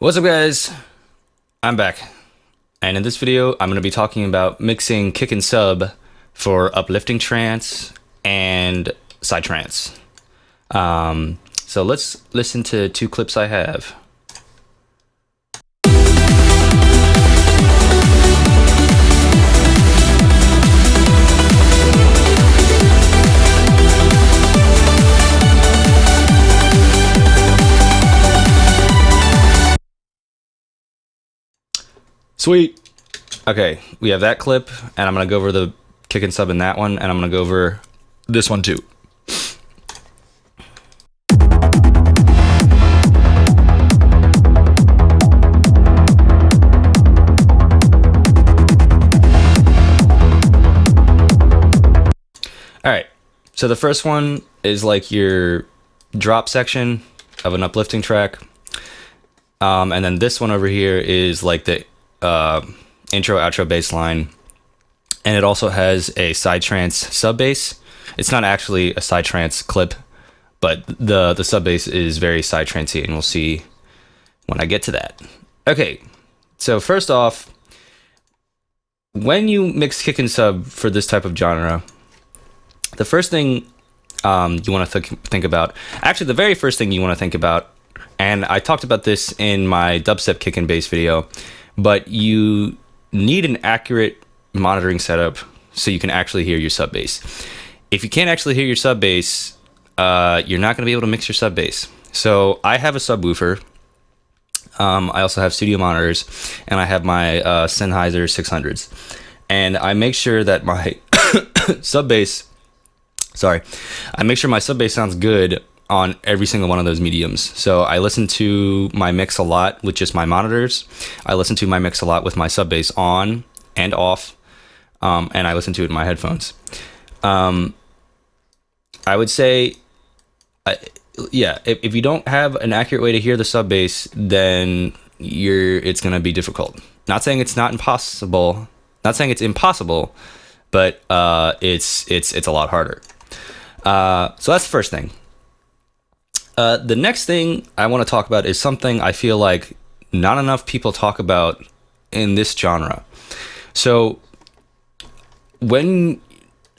What's up, guys? I'm back, and in this video I'm going to be talking about mixing kick and sub for Uplifting Trance and Psytrance. So let's listen to two clips I have. Sweet. Okay, we have that clip, and I'm gonna go over the kick and sub in that one, and I'm gonna go over this one too. Alright, so the first one is like your drop section of an uplifting track. And then this one over here is like the intro outro bass line, and it also has a Psytrance sub bass. It's not actually a Psytrance clip, but the sub bass is very Psytrancey, and we'll see when I get to that. Okay, so first off, when you mix kick and sub for this type of genre, the first thing you want to think about, actually the very first thing you want to think about, and I talked about this in my dubstep kick and bass video, but you need an accurate monitoring setup so you can actually hear your sub bass. If you can't actually hear your sub bass, you're not going to be able to mix your sub bass. So I have a subwoofer. I also have studio monitors, and I have my Sennheiser 600s. And I make sure that my sub bass, I make sure my sub bass sounds good on every single one of those mediums. So I listen to my mix a lot with just my monitors. I listen to my mix a lot with my sub bass on and off, and I listen to it in my headphones. I would say, if you don't have an accurate way to hear the sub bass, then it's gonna be difficult. Not saying it's not impossible. Not saying it's impossible, but it's a lot harder. So that's the first thing. The next thing I want to talk about is something I feel like not enough people talk about in this genre. So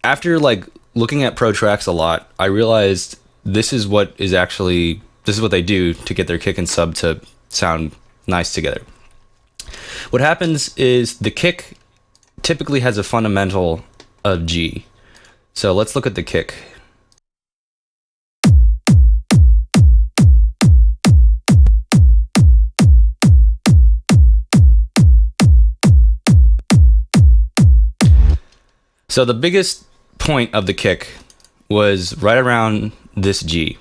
after like looking at pro tracks a lot, I realized this is what they do to get their kick and sub to sound nice together. What happens is the kick typically has a fundamental of G. So let's look at the kick. So the biggest point of the kick was right around this G.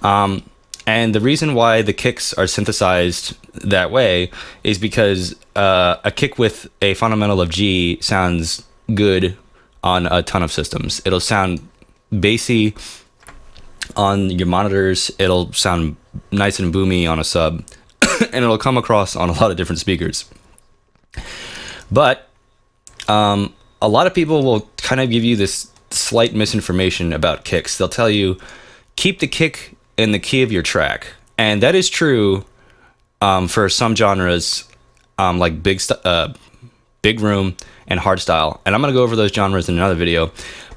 And the reason why the kicks are synthesized that way is because a kick with a fundamental of G sounds good on a ton of systems. It'll sound bassy on your monitors, it'll sound nice and boomy on a sub, and it'll come across on a lot of different speakers. But a lot of people will kind of give you this slight misinformation about kicks. They'll tell you, keep the kick in the key of your track. And that is true for some genres, like big room and hardstyle. And I'm going to go over those genres in another video.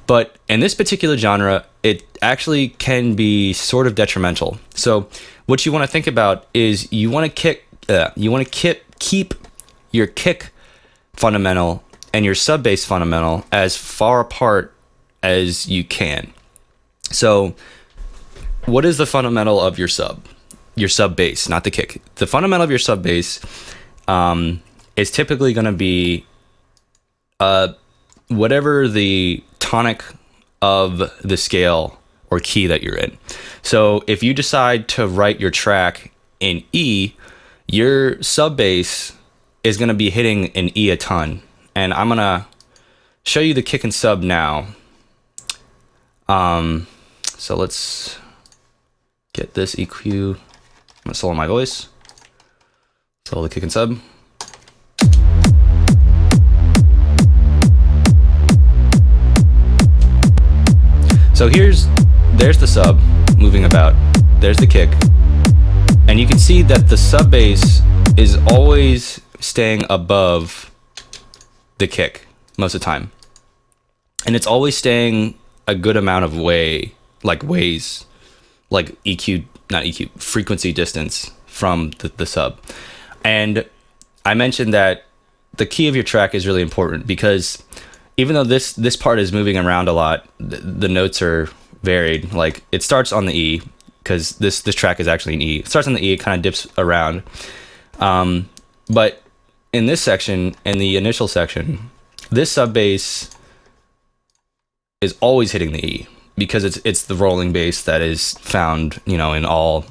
But in this particular genre, it actually can be sort of detrimental. So what you want to think about is you want to keep your kick fundamental and your sub bass fundamental as far apart as you can. So what is the fundamental of your sub bass, not the kick? The fundamental of your sub bass is typically going to be whatever the tonic of the scale or key that you're in. So if you decide to write your track in E, your sub bass is going to be hitting an E a ton. And I'm gonna show you the kick and sub now. So let's get this EQ. I'm gonna solo my voice. Solo the kick and sub. So there's the sub moving about. There's the kick. And you can see that the sub bass is always staying above the kick most of the time. And it's always staying a good amount of ways, like EQ, not EQ, frequency distance from the sub. And I mentioned that the key of your track is really important, because even though this part is moving around a lot, the notes are varied. Like, it starts on the E, because this track is actually an E. It starts on the E, it kind of dips around. But in this section, in the initial section, this sub bass is always hitting the E, because it's the rolling bass that is found, you know, in all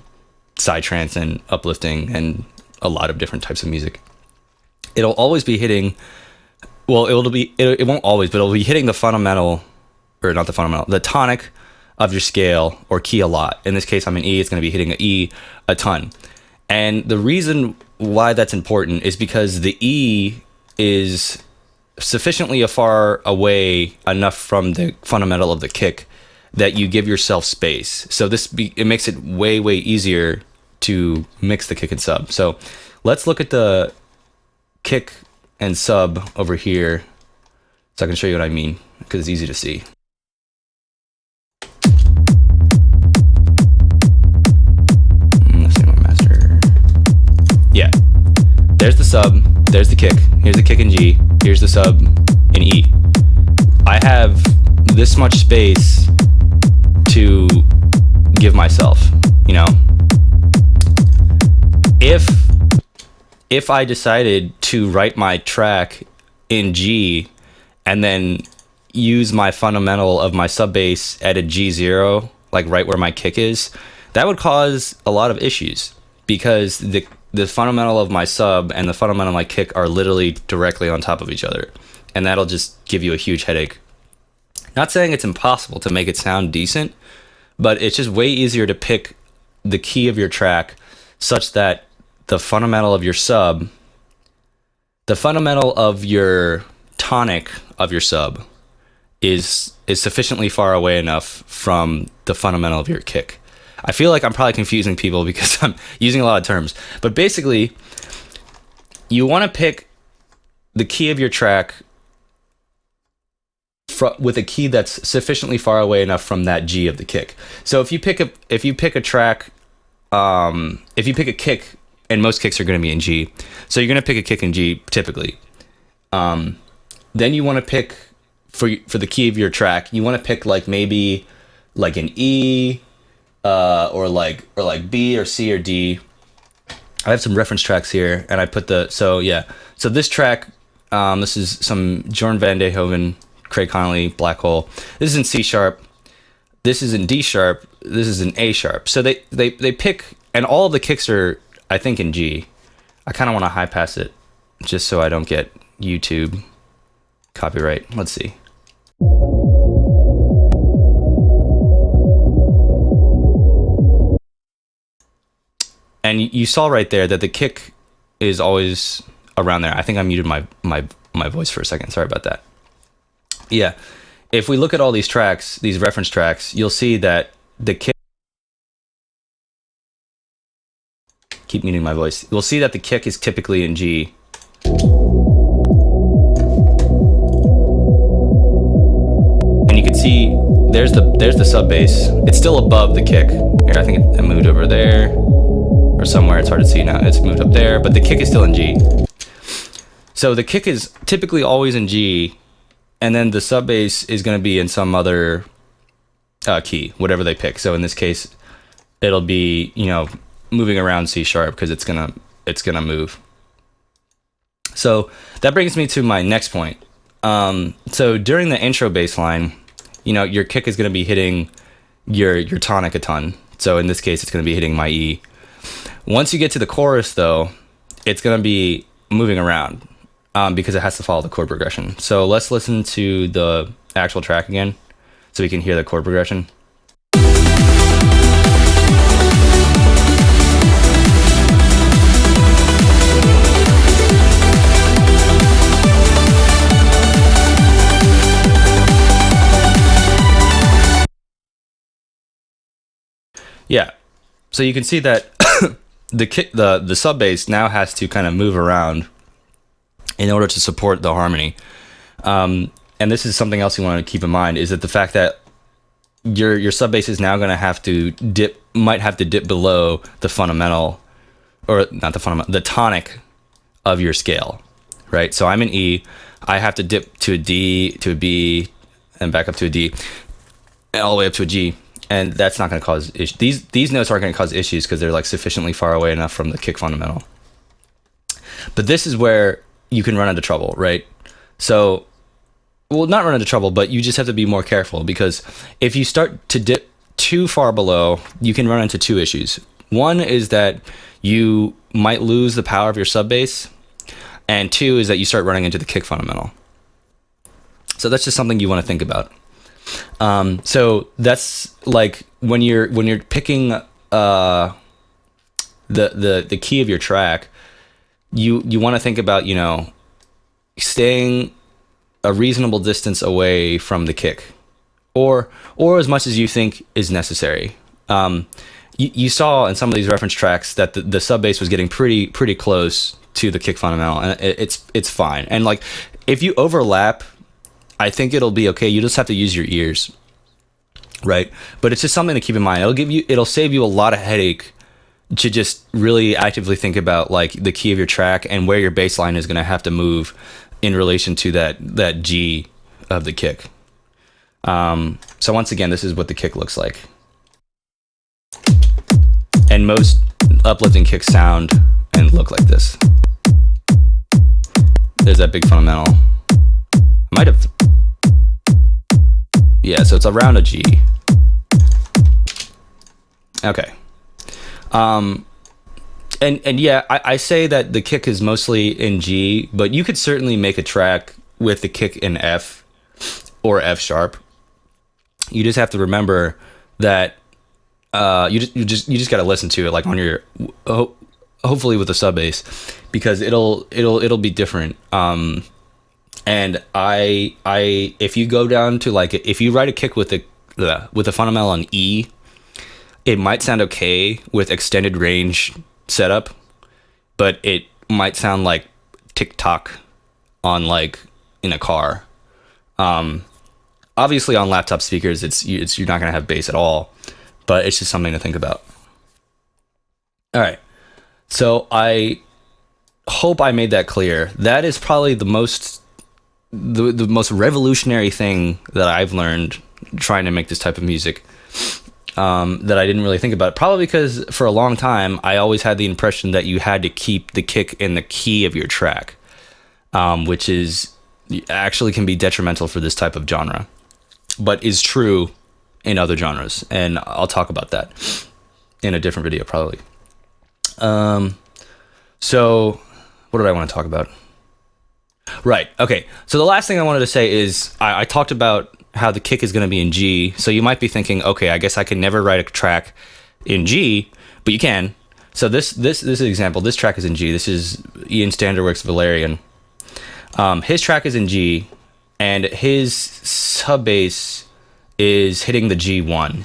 Psytrance and uplifting and a lot of different types of music. It'll always be hitting, well, it won't always, but it'll be hitting the fundamental, or not the fundamental, the tonic of your scale or key a lot. In this case, I'm in E, it's going to be hitting an E a ton. And the reason why that's important is because the E is sufficiently far away enough from the fundamental of the kick that you give yourself space. So it makes it way easier to mix the kick and sub. So let's look at the kick and sub over here so I can show you what I mean, because it's easy to see. Let's see my master. Yeah, there's the sub, there's the kick, here's the kick in G, here's the sub in E. I have this much space to give myself, you know. If I decided to write my track in G and then use my fundamental of my sub bass at a G0, like right where my kick is, that would cause a lot of issues, because the fundamental of my sub and the fundamental of my kick are literally directly on top of each other, and that'll just give you a huge headache. Not saying it's impossible to make it sound decent, but it's just way easier to pick the key of your track such that the fundamental of your sub, the fundamental of your tonic of your sub is sufficiently far away enough from the fundamental of your kick. I feel like I'm probably confusing people because I'm using a lot of terms, but basically you want to pick the key of your track with a key that's sufficiently far away enough from that G of the kick. So if you pick a track, if you pick a kick, and most kicks are going to be in G, so you're going to pick a kick in G typically. Then you want to pick for the key of your track, you want to pick like maybe like an E, or like B or C or D. I have some reference tracks here, and I put so this track, this is some Jorn van de Hoven, Craig Connolly, Black Hole. This is in C sharp. This is in D sharp. This is in A sharp. So they pick, and all of the kicks are, I think, in G. I kind of want to high pass it just so I don't get YouTube copyright. Let's see. And you saw right there that the kick is always around there. I think I muted my voice for a second. Sorry about that. Yeah. If we look at all these tracks, these reference tracks, you'll see that the kick, keep muting my voice. We'll see that the kick is typically in G. And you can see there's the sub bass. It's still above the kick. Here, I think it moved over there or somewhere. It's hard to see now. It's moved up there, but the kick is still in G. So the kick is typically always in G, and then the sub bass is going to be in some other key, whatever they pick. So in this case, it'll be, you know, moving around C sharp because it's gonna move. So that brings me to my next point. So during the intro bass line, you know, your kick is gonna be hitting your tonic a ton. So in this case, it's gonna be hitting my E. Once you get to the chorus, though, it's gonna be moving around because it has to follow the chord progression. So let's listen to the actual track again so we can hear the chord progression. Yeah, so you can see that the sub bass now has to kind of move around in order to support the harmony. And this is something else you want to keep in mind, is that the fact that your sub bass is now going to have to might have to dip below the fundamental, or not the fundamental, the tonic of your scale, right? So I'm in E, I have to dip to a D, to a B, and back up to a D, and all the way up to a G, and that's not going to cause issues. These notes aren't going to cause issues because they're like sufficiently far away enough from the kick fundamental. But this is where you can run into trouble, right? So, well, not run into trouble, but you just have to be more careful, because if you start to dip too far below, you can run into two issues. One is that you might lose the power of your sub bass, and two is that you start running into the kick fundamental. So that's just something you want to think about. So that's like when you're picking the key of your track, you want to think about, you know, staying a reasonable distance away from the kick, or as much as you think is necessary. You saw in some of these reference tracks that the sub bass was getting pretty close to the kick fundamental, and it's fine. And like, if you overlap, I think it'll be okay. You just have to use your ears, right? But it's just something to keep in mind. It'll save you a lot of headache to just really actively think about like the key of your track and where your bass line is going to have to move in relation to that G of the kick. So once again, this is what the kick looks like. And most uplifting kicks sound and look like this. There's that big fundamental. I might have... Yeah, so it's around a G. Okay. And yeah, I say that the kick is mostly in G, but you could certainly make a track with the kick in F or F sharp. You just have to remember that you just got to listen to it like on your hopefully with a sub bass, because it'll be different. And I if you go down to like, if you write a kick with a fundamental on E, it might sound okay with extended range setup, but it might sound like tick-tock on like in a car. Obviously on laptop speakers, you're not gonna have bass at all, but it's just something to think about. All right, so I hope I made that clear. That is probably the most revolutionary thing that I've learned trying to make this type of music, that I didn't really think about. Probably because for a long time I always had the impression that you had to keep the kick in the key of your track, which is actually can be detrimental for this type of genre, but is true in other genres, and I'll talk about that in a different video probably. So what did I want to talk about? Right, okay, so the last thing I wanted to say is I talked about how the kick is going to be in G, so you might be thinking, okay, I guess I can never write a track in G, but you can. So this example, this track is in G. This is Ian Standerwick's Valerian. His track is in G, and his sub bass is hitting the G1.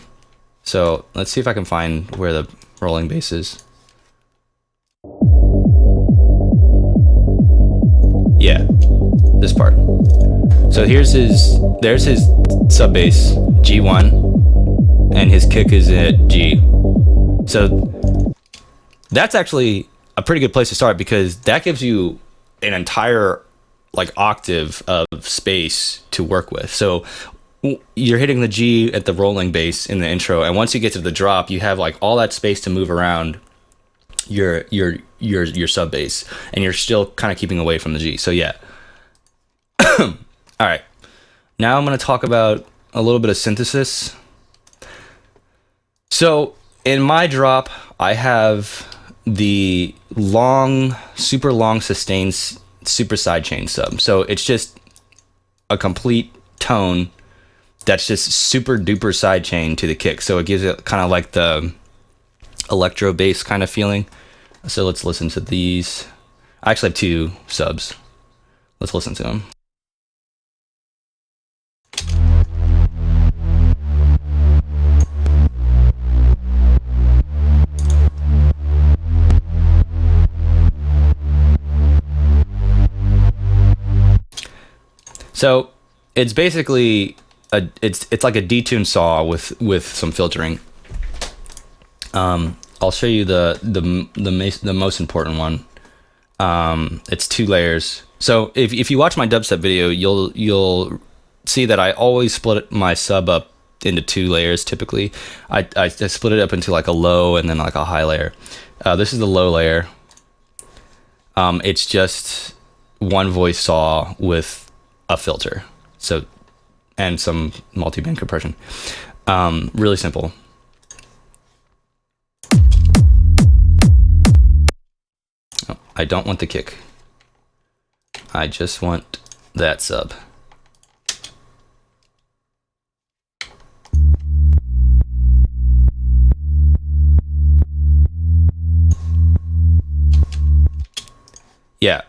So let's see if I can find where the rolling bass is. Yeah, this part. So there's his sub bass, G1, and his kick is at G. So that's actually a pretty good place to start, because that gives you an entire like octave of space to work with. So you're hitting the G at the rolling bass in the intro, and once you get to the drop, you have like all that space to move around your sub bass, and you're still kind of keeping away from the G. So yeah. All right, now I'm going to talk about a little bit of synthesis. So in my drop, I have the super long sustained super sidechain sub. So it's just a complete tone that's just super duper sidechain to the kick. So it gives it kind of like the electro bass kind of feeling. So let's listen to these. I actually have two subs. Let's listen to them. So it's basically it's like a detune saw with some filtering. I'll show you the most important one. It's 2 layers. So if you watch my dubstep video, you'll see that I always split my sub up into 2 layers. Typically, I split it up into like a low and then like a high layer. This is the low layer. It's just one voice saw with a filter, so and some multi-band compression. Really simple. Oh, I don't want the kick. I just want that sub. Yeah,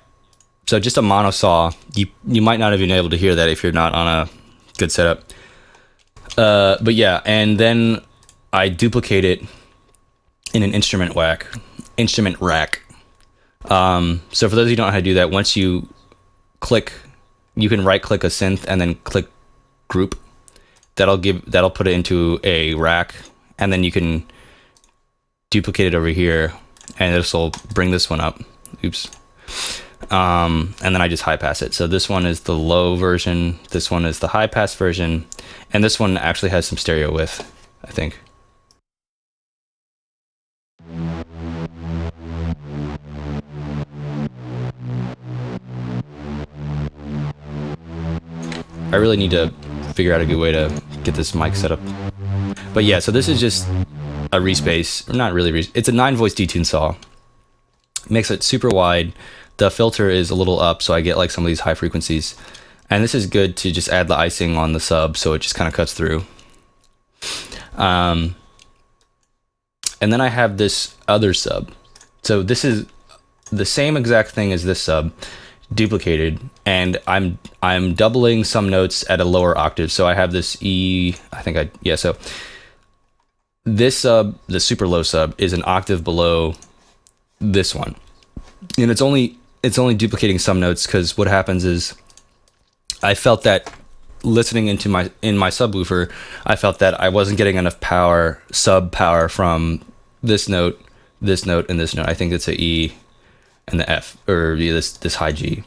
so just a mono saw. You might not have been able to hear that if you're not on a good setup. But yeah, and then I duplicate it in an instrument rack. So for those of you who don't know how to do that, once you click, you can right click a synth and then click group. That'll put it into a rack, and then you can duplicate it over here, and this will bring this one up. Oops. And then I just high pass it. So this one is the low version, this one is the high pass version, and this one actually has some stereo width, I think. I really need to figure out a good way to get this mic set up. But yeah, so this is just a respace, or not really, it's a 9-voice detune saw. Makes it super wide. The filter is a little up, so I get like some of these high frequencies. And this is good to just add the icing on the sub, so it just kind of cuts through. And then I have this other sub. So this is the same exact thing as this sub, duplicated, and I'm doubling some notes at a lower octave. So I have this E, so this sub, the super low sub, is an octave below this one, and it's only duplicating some notes, because what happens is I felt that listening in my subwoofer, I felt that I wasn't getting enough power, sub power, from this note, and this note. I think it's a E and the F, or this high G.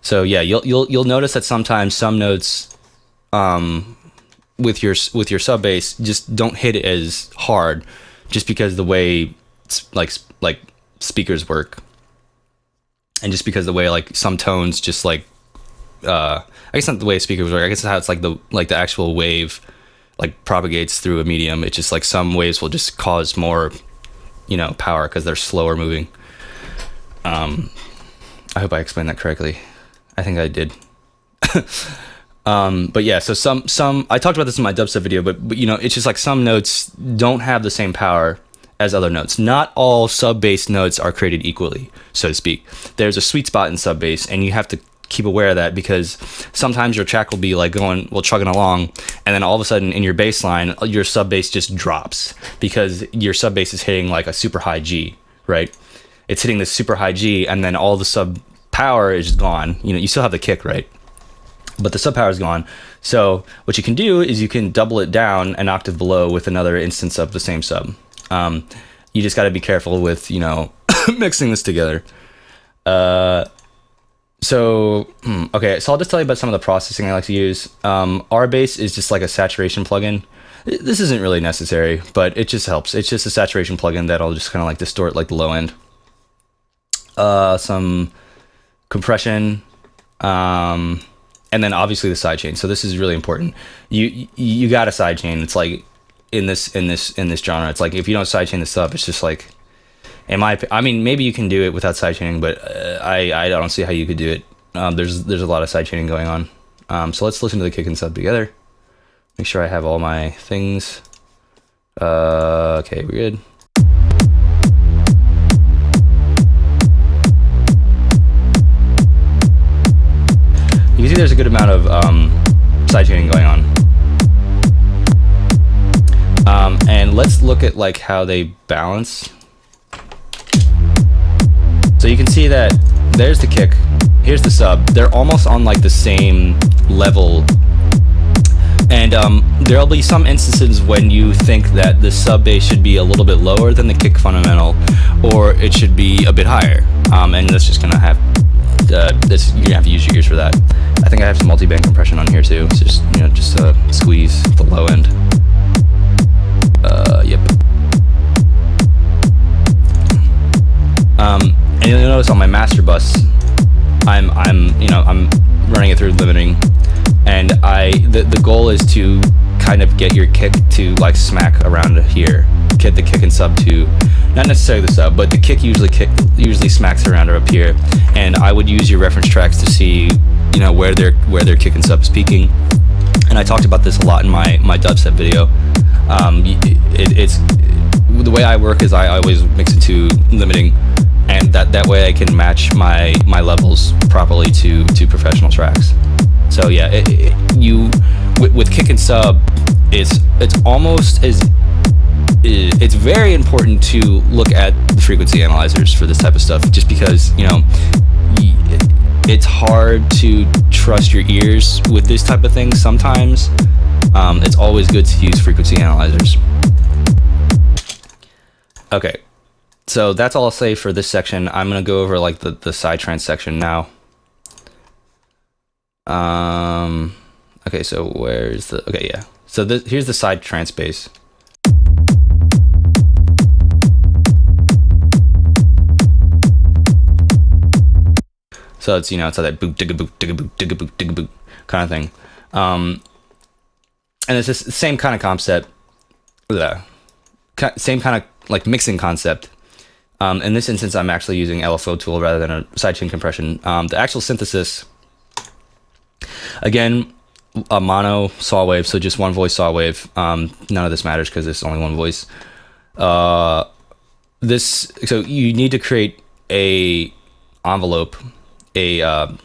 So yeah, you'll notice that sometimes some notes with your sub bass just don't hit it as hard, just because the way like speakers work, and just because the way like some tones just like I guess not the way speakers work, I guess how it's like the actual wave like propagates through a medium. It's just like some waves will just cause more power because they're slower moving. I hope I explained that correctly. I think I did. But yeah, so some I talked about this in my dubstep video, but it's just like some notes don't have the same power as other notes. Not all sub bass notes are created equally, so to speak. There's a sweet spot in sub bass, and you have to keep aware of that, because sometimes your track will be like chugging along, and then all of a sudden in your bass line, your sub bass just drops because your sub bass is hitting like a super high G, right? It's hitting this super high G, and then all the sub power is gone. You still have the kick, right? But the sub power is gone. So what you can do is you can double it down an octave below with another instance of the same sub. You just got to be careful with mixing this together. Okay, so I'll just tell you about some of the processing I like to use. RBass is just like a saturation plugin. This isn't really necessary, but it just helps. It's just a saturation plugin that'll just kind of like distort like the low end. Some compression, and then obviously the sidechain. So this is really important. You got a sidechain. It's like in this genre, it's like if you don't sidechain this up, it's just like, I mean, maybe you can do it without sidechaining, but I don't see how you could do it. There's a lot of sidechaining going on. So let's listen to the kick and sub together. Make sure I have all my things. Okay, we're good. You can see there's a good amount of sidechaining going on. And let's look at like how they balance. So you can see that there's the kick here's the sub. They're almost on like the same level, and there'll be some instances when you think that the sub bass should be a little bit lower than the kick fundamental, or it should be a bit higher, and that's just gonna have this, you're gonna have to use your ears for that. I think I have some multi-band compression on here too, so just, you know, just squeeze the low end. Yep. And you'll notice on my master bus, I'm running it through limiting, and the goal is to kind of get your kick to like smack around here, get the kick and sub to, not necessarily the sub, but the kick usually smacks around up here, and I would use your reference tracks to see, you know, where their kick and sub is peaking. And I talked about this a lot in my dubstep video. It's the way I work is I always mix it to limiting, and that way I can match my levels properly to professional tracks. So yeah, with kick and sub, it's almost as it's very important to look at the frequency analyzers for this type of stuff, just because, you know, it's hard to trust your ears with this type of thing sometimes. It's always good to use frequency analyzers. Okay, so that's all I'll say for this section. I'm gonna go over like the Psytrance section now. Okay, so where's the, okay, yeah. So here's the Psytrance bass. So it's, you know, it's like that boop, digga boop, digga boop, digga boop, digga boop kind of thing. And it's just the same kind of concept, same kind of like mixing concept. In this instance, I'm actually using LFO tool rather than a sidechain compression. The actual synthesis, again, a mono saw wave, so just one voice saw wave. None of this matters because it's only one voice. So you need to create a envelope, a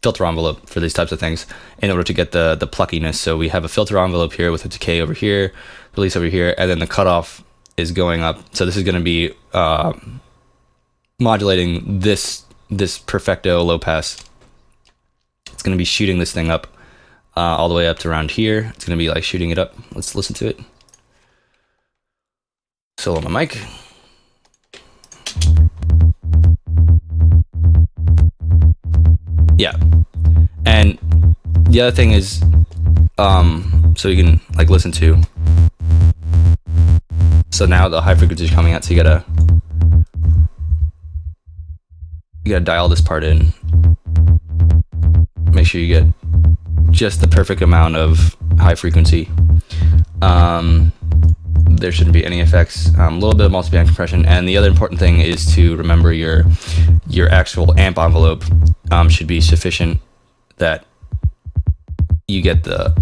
filter envelope for these types of things in order to get the pluckiness. So we have a filter envelope here with a decay over here, release over here, and then the cutoff is going up. So this is going to be modulating this perfecto low pass. It's going to be shooting this thing up all the way up to around here. It's going to be like shooting it up. Let's listen to it. Solo my mic. Yeah, and the other thing is, so you can like listen to. So now the high frequency is coming out, so you gotta dial this part in. Make sure you get just the perfect amount of high frequency. There shouldn't be any effects. A little bit of multi-band compression, and the other important thing is to remember your actual amp envelope should be sufficient that you get the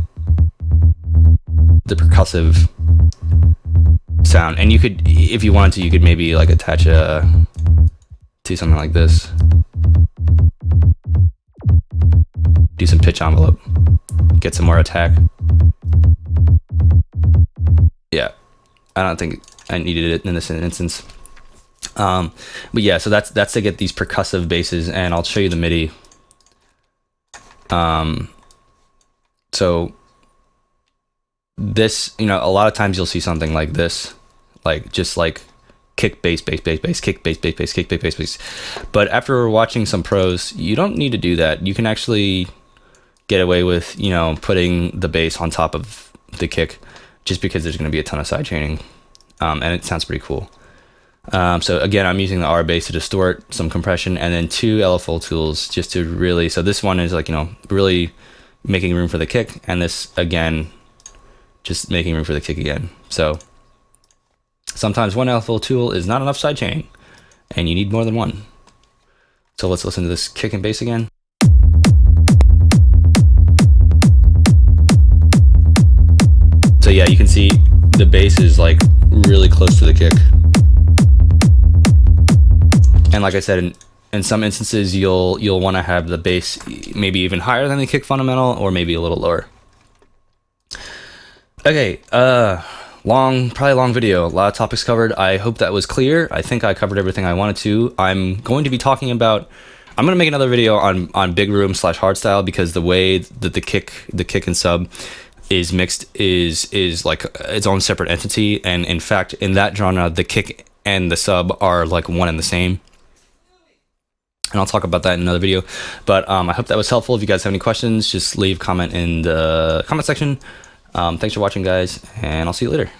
percussive sound. And you could, if you wanted to, you could maybe like attach to something like this. Do some pitch envelope, get some more attack. Yeah, I don't think I needed it in this instance. But yeah, so that's to get these percussive basses, and I'll show you the MIDI. So this, you know, a lot of times you'll see something like this, like just like kick bass bass bass bass, kick bass bass bass, kick bass bass bass. But after watching some pros, you don't need to do that. You can actually get away with, you know, putting the bass on top of the kick, just because there's going to be a ton of side chaining, and it sounds pretty cool. So again, I'm using the R bass to distort, some compression, and then 2 LFO tools just to really, so this one is like, you know, really making room for the kick, and this again, just making room for the kick again. So sometimes one LFO tool is not enough side chaining, and you need more than one. So let's listen to this kick and bass again. So yeah, you can see the bass is like really close to the kick. And like I said, in some instances, you'll want to have the bass maybe even higher than the kick fundamental, or maybe a little lower. Okay, probably long video, a lot of topics covered. I hope that was clear. I think I covered everything I wanted to. I'm going to be talking about, I'm gonna make another video on big room / hardstyle, because the way that the kick and sub is mixed is like its own separate entity, and in fact in that genre the kick and the sub are like one and the same. And I'll talk about that in another video. But I hope that was helpful. If you guys have any questions, just leave comment in the comment section. Thanks for watching, guys, and I'll see you later.